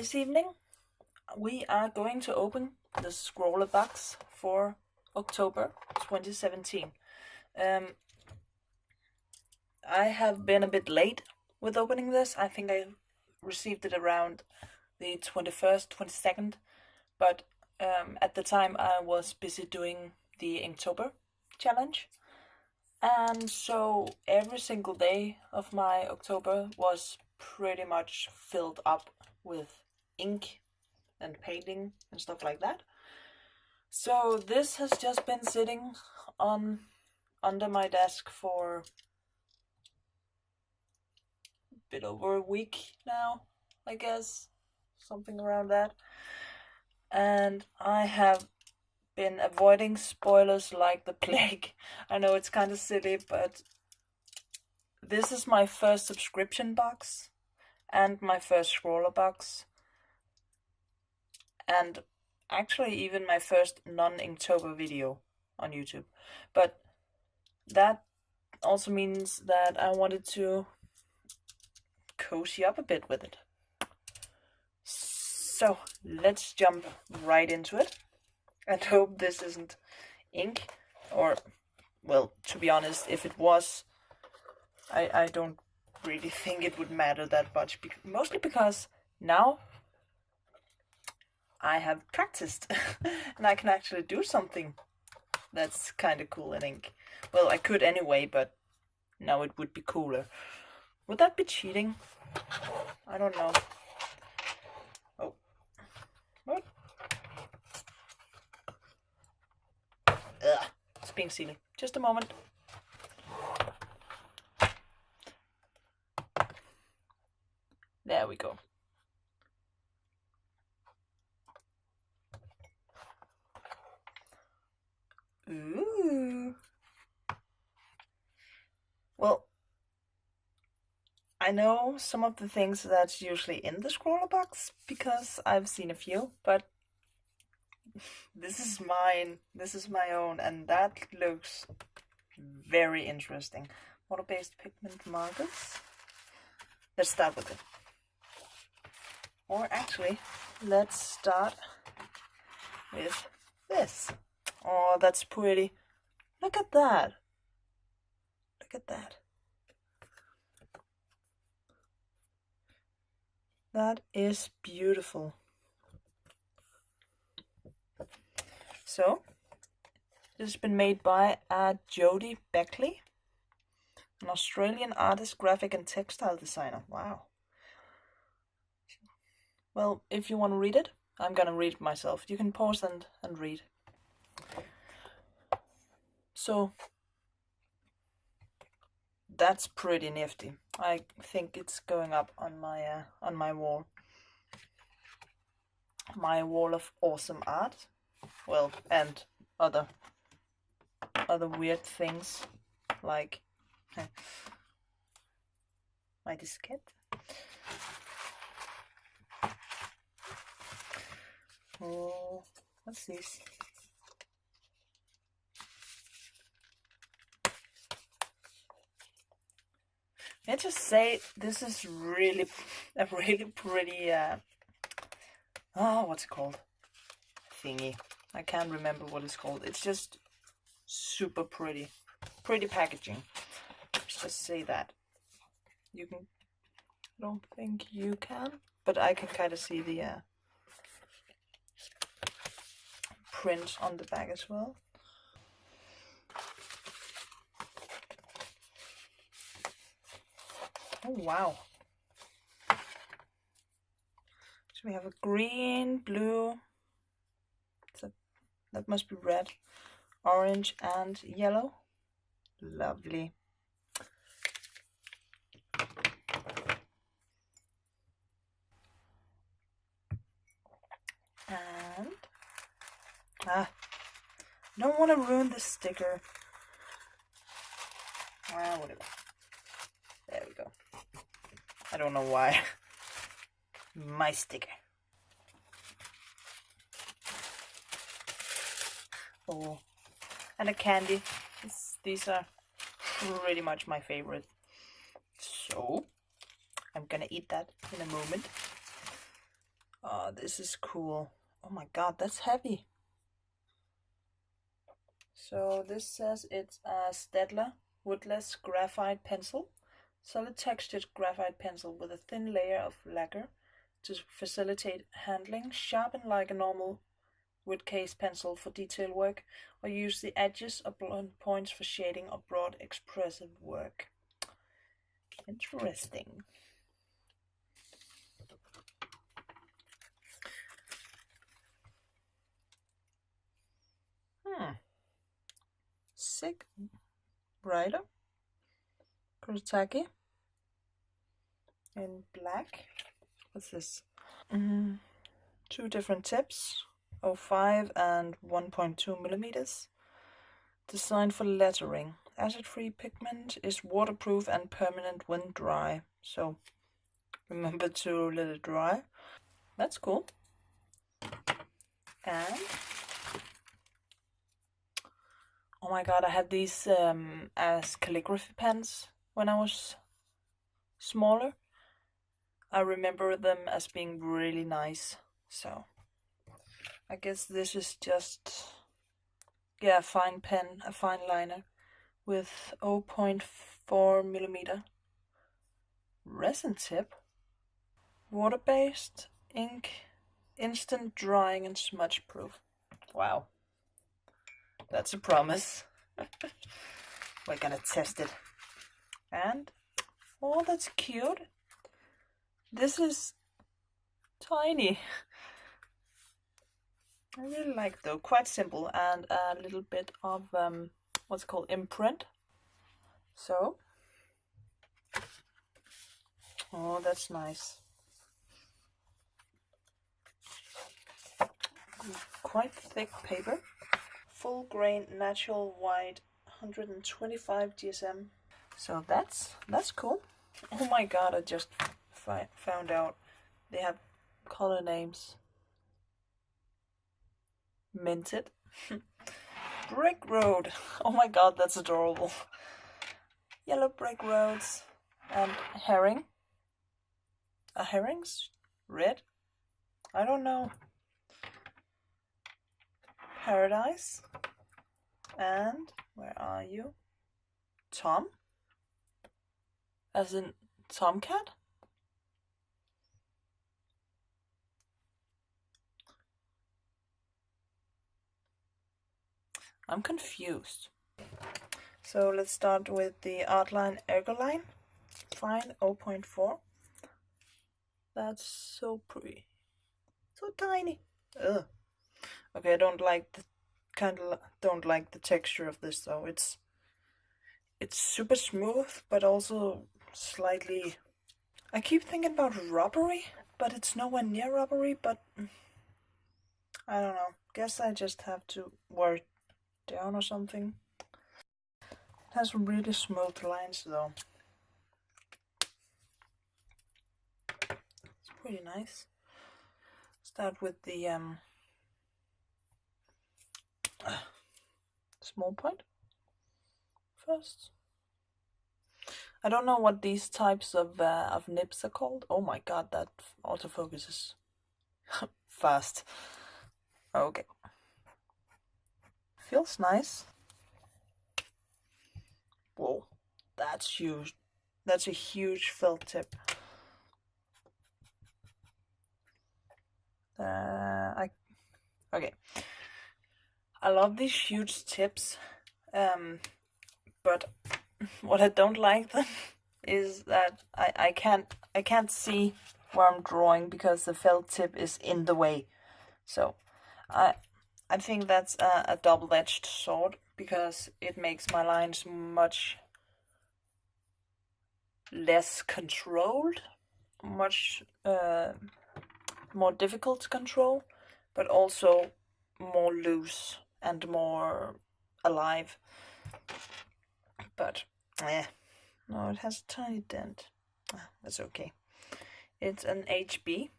This evening we are going to open the Scrawlrbox for October 2017. I have been a bit late with opening this. I think I received it around the 21st, 22nd, but at the time I was busy doing the Inktober challenge. And so every single day of my October was pretty much filled up with ink and painting and stuff like that. So this has just been sitting under my desk for a bit over a week now, I guess, something around that. And I have been avoiding spoilers like the plague. I know it's kind of silly, but this is my first subscription box and my first Scrawlrbox, and actually even my first non-Inktober video on YouTube. But that also means that I wanted to cozy up a bit with it. So let's jump right into it and hope this isn't ink, or, well, to be honest, if it was, I don't really think it would matter that much, mostly because now I have practiced and I can actually do something that's kind of cool in ink. Well, I could anyway, but now it would be cooler. Would that be cheating? I don't know. Oh. What? Ugh. It's being silly. Just a moment. There we go. Ooh. Well, I know some of the things that's usually in the Scrawlrbox because I've seen a few, but this is mine. This is my own, and that looks very interesting. Water-based pigment markers. Let's start with it. Or actually, let's start with this. Oh, that's pretty. Look at that. Look at that. That is beautiful. So, this has been made by Jodie Beckley, an Australian artist, graphic and textile designer. Wow. Well, if you want to read it, I'm gonna read it myself. You can pause and read. So, that's pretty nifty. I think it's going up on my wall. My wall of awesome art. Well, and other weird things like my diskette. Oh, what's this? Let's just say this is really a really pretty what's it called? Thingy. I can't remember what it's called. It's just super pretty. Pretty packaging. Let's just say that. You can, I don't think you can, but I can kind of see the print on the back as well. Oh wow. So we have a green, blue, that must be red, orange and yellow. Lovely. And don't want to ruin the sticker. Well, whatever. There we go. I don't know why. My sticker. Oh, and a candy. These are pretty much my favorite. So I'm gonna eat that in a moment. Oh, this is cool. Oh my god, that's heavy. So this says it's a Staedtler woodless graphite pencil. Solid textured graphite pencil with a thin layer of lacquer to facilitate handling. Sharpen like a normal wood case pencil for detail work, or use the edges or blunt points for shading or broad expressive work. Interesting. Sick. Rider. Kurosaki. In black. What's this? Two different tips. 0.5 and 1.2 millimeters. Designed for lettering. Acid-free pigment, is waterproof and permanent when dry. So remember to let it dry. That's cool. And oh my god, I had these as calligraphy pens when I was smaller. I remember them as being really nice. So I guess this is just, yeah, a fine pen, a fine liner with 0.4 millimeter resin tip, water-based ink, instant drying and smudge proof. Wow, that's a promise. We're gonna test it. And oh, that's cute. This is tiny. I really like though, quite simple, and a little bit of what's called imprint. So, oh, that's nice. Quite thick paper. Full grain natural white 125 GSM. So that's cool. Oh my god, I just found out they have color names. Minted. Brick road. Oh my god, that's adorable. Yellow brick roads and herring. Are herrings red? I don't know. Paradise. And where are you? Tom? As in tomcat? I'm confused. So let's start with the Artline Ergoline. Fine 0.4. That's so pretty. So tiny. Ugh. Okay, I don't like the texture of this though. It's super smooth, but also slightly. I keep thinking about rubbery, but it's nowhere near rubbery. But I don't know. Guess I just have to wear it down or something. It has really smooth lines though. It's pretty nice. Start with the small point first. I don't know what these types of nibs are called. Oh my god, that autofocus is fast. Okay. Feels nice. Whoa, that's huge. That's a huge felt tip. Okay. I love these huge tips, but what I don't like them is that I can't see where I'm drawing because the felt tip is in the way. So I think that's a double-edged sword because it makes my lines much less controlled, much more difficult to control, but also more loose and more alive. But no, it has a tiny dent. That's okay. It's an HB.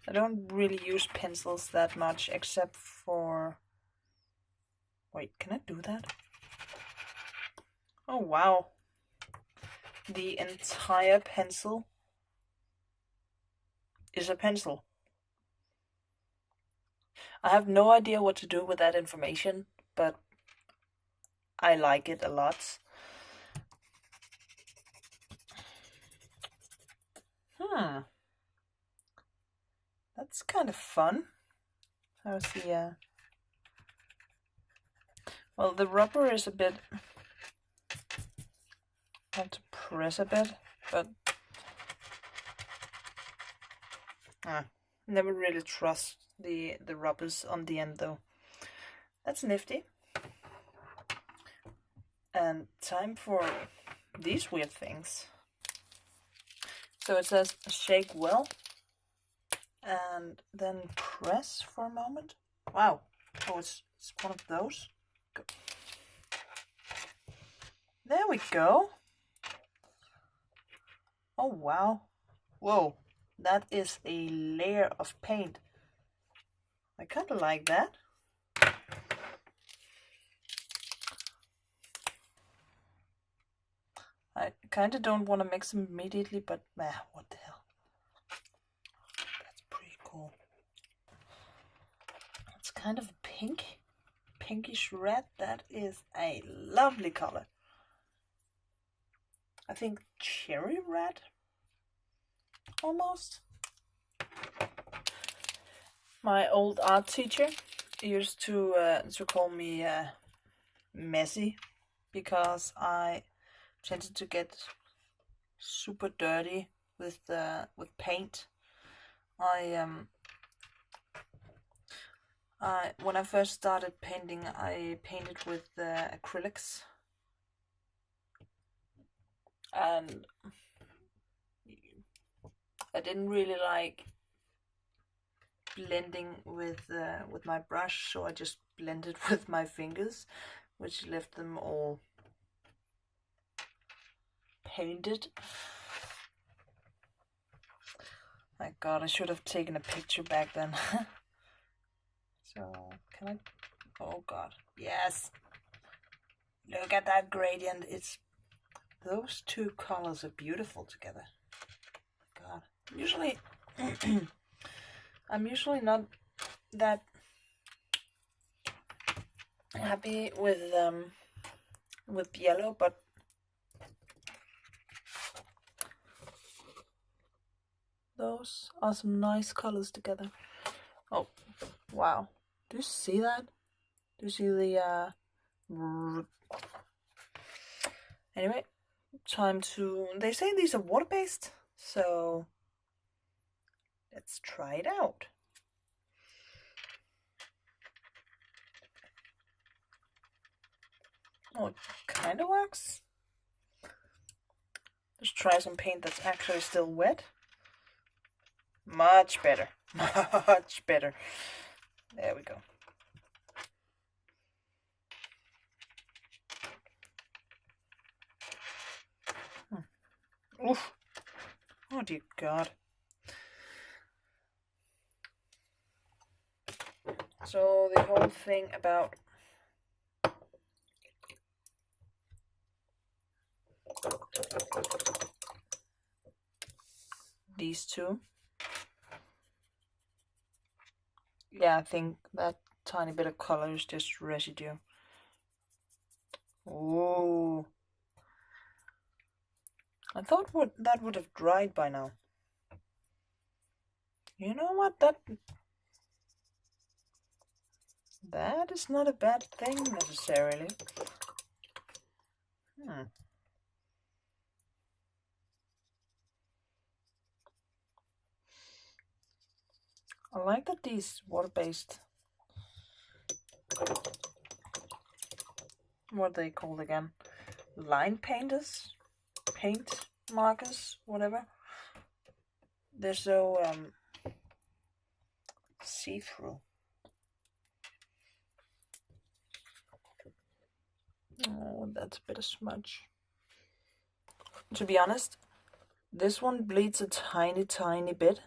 I don't really use pencils that much except for... Wait, can I do that? Oh wow. The entire pencil is a pencil. I have no idea what to do with that information, but I like it a lot. That's kind of fun. How's the well, the rubber is a bit, I have to press a bit, but never really trust the rubbers on the end though. That's nifty. And time for these weird things. So it says shake well and then press for a moment. Wow. Oh, it's one of those. Go. There we go. Oh wow. Whoa, that is a layer of paint. I kind of like that. I kind of don't want to mix them immediately, but what the hell. That's pretty cool. It's kind of pink, pinkish red. That is a lovely color. I think cherry red, almost. My old art teacher used to call me messy because I tended to get super dirty with paint. When I first started painting, I painted with acrylics, and I didn't really like blending with my brush, so I just blended with my fingers, which left them all painted. My god, I should have taken a picture back then. So, can I? Oh god, yes! Look at that gradient. Those two colors are beautiful together. God, usually I'm usually not that happy with yellow, but those are some nice colors together. Oh, wow. Do you see that? Do you see the anyway, time to, they say these are water-based, so let's try it out. Oh, it kind of works. Let's try some paint that's actually still wet. Much better. Much better. There we go. Oof. Oh dear God. So the whole thing about these two. Yeah, I think that tiny bit of color is just residue. Ooh. I thought that would have dried by now. You know what? That is not a bad thing necessarily. I like that these water-based, what are they called again? Line painters? Paint markers? Whatever. They're so see-through. Oh, that's a bit of smudge. To be honest, this one bleeds a tiny bit.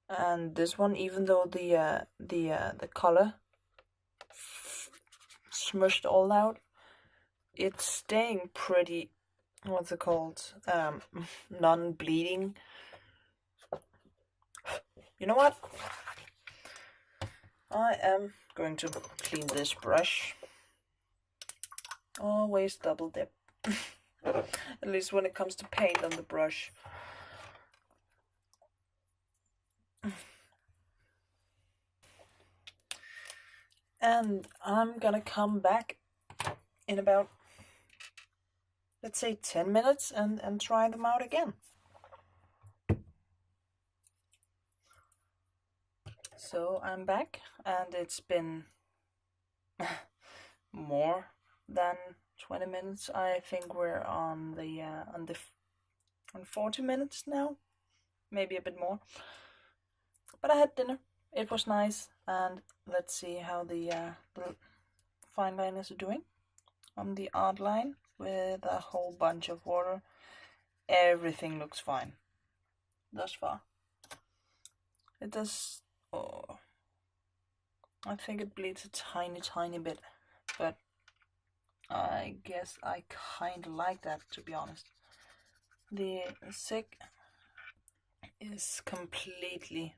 And this one, even though the color smushed all out, it's staying pretty, what's it called, non-bleeding. You know what? I am going to clean this brush. Always double dip. At least when it comes to paint on the brush. And I'm gonna come back in about, let's say, 10 minutes and try them out again. So I'm back, and it's been more than 20 minutes. I think we're on 40 minutes now, maybe a bit more. But I had dinner. It was nice, and let's see how the fine line is doing on the art line with a whole bunch of water. Everything looks fine thus far. It does. Oh, I think it bleeds a tiny bit, but I guess I kind of like that, to be honest. The sick is completely,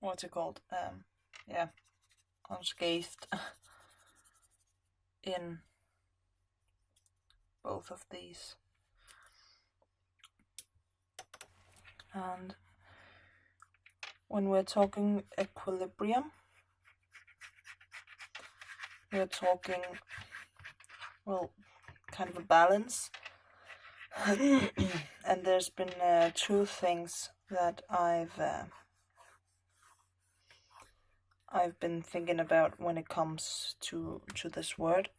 what's it called? Yeah, unscathed in both of these. And when we're talking equilibrium, we're talking, well, kind of a balance. And there's been two things that I've been thinking about when it comes to this word.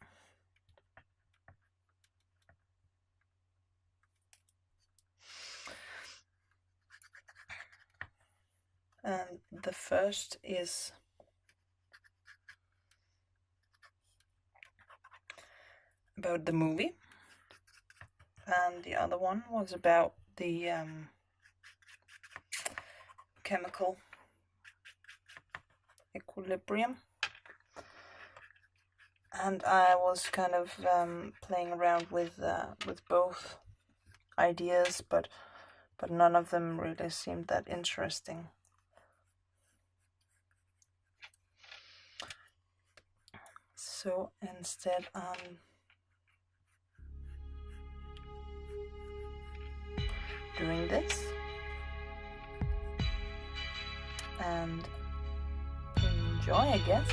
And the first is about the movie, and the other one was about the chemical equilibrium. And I was kind of playing around with both ideas, but none of them really seemed that interesting. So instead, I'm doing this and enjoy, I guess.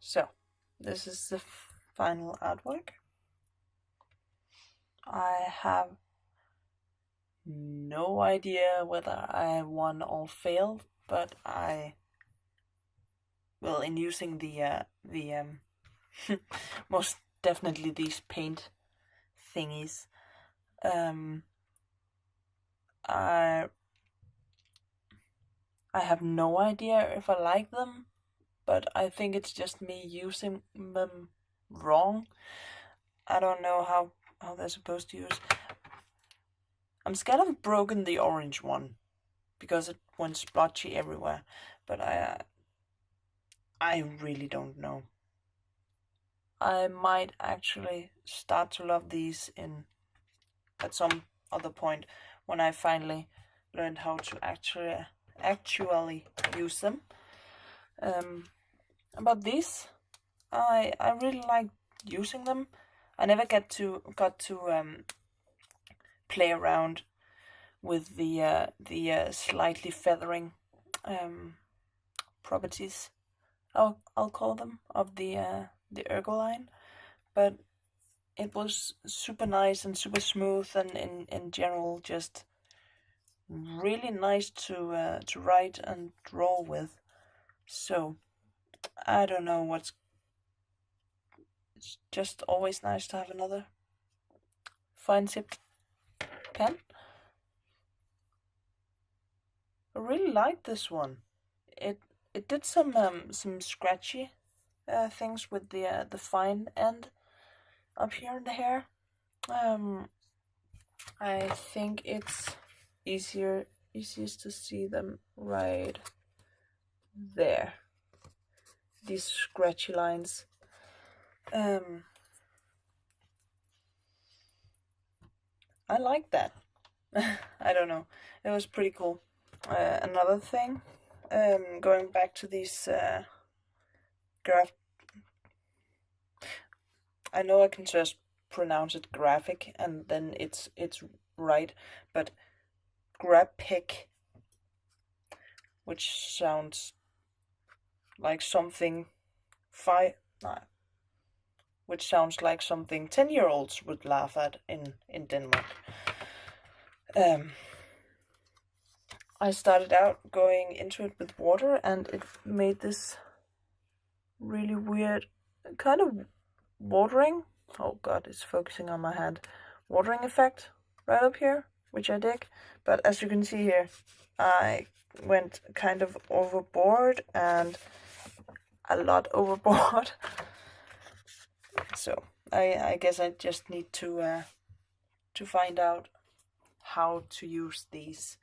So, this is the final artwork. I have no idea whether I won or failed, but well, in using the most definitely these paint thingies, I have no idea if I like them, but I think it's just me using them wrong. I don't know how they're supposed to use. I'm scared I've broken the orange one because it went splotchy everywhere, but I really don't know. I might actually start to love these at some other point when I finally learned how to actually use them. About these, I really like using them. I never got to play around with the slightly feathering properties, I'll call them, of the Ergoline, but it was super nice and super smooth, and in general just really nice to write and draw with. So I don't know it's just always nice to have another fine tipped pen. I really like this one. It did some scratchy things with the fine end up here in the hair. I think it's easiest to see them right there. These scratchy lines. I like that. I don't know. It was pretty cool. Another thing, going back to these graph. I know I can just pronounce it graphic and then it's right, but graphic, which sounds like something which sounds like something 10-year-olds would laugh at in Denmark. I started out going into it with water, and it made this really weird kind of watering. Oh god, it's focusing on my hand. Watering effect right up here, which I dig. But as you can see here, I went kind of overboard, and a lot overboard. So I guess I just need to find out how to use these.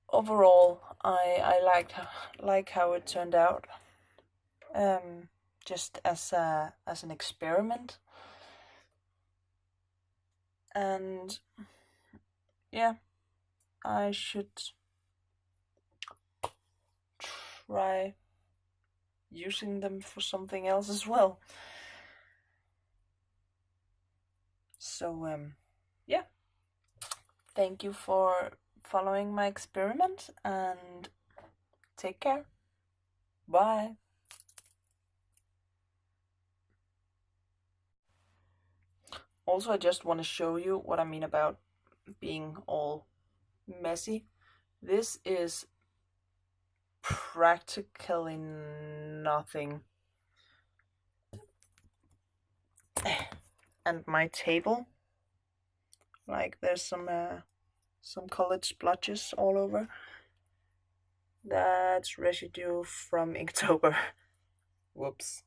Overall, I like how it turned out. Just as an experiment. And yeah, I should try using them for something else as well. So yeah, thank you for following my experiment, and take care. Bye. Also, I just want to show you what I mean about being all messy. This is practically nothing. And my table, like there's some colored splotches all over. That's residue from October. Whoops.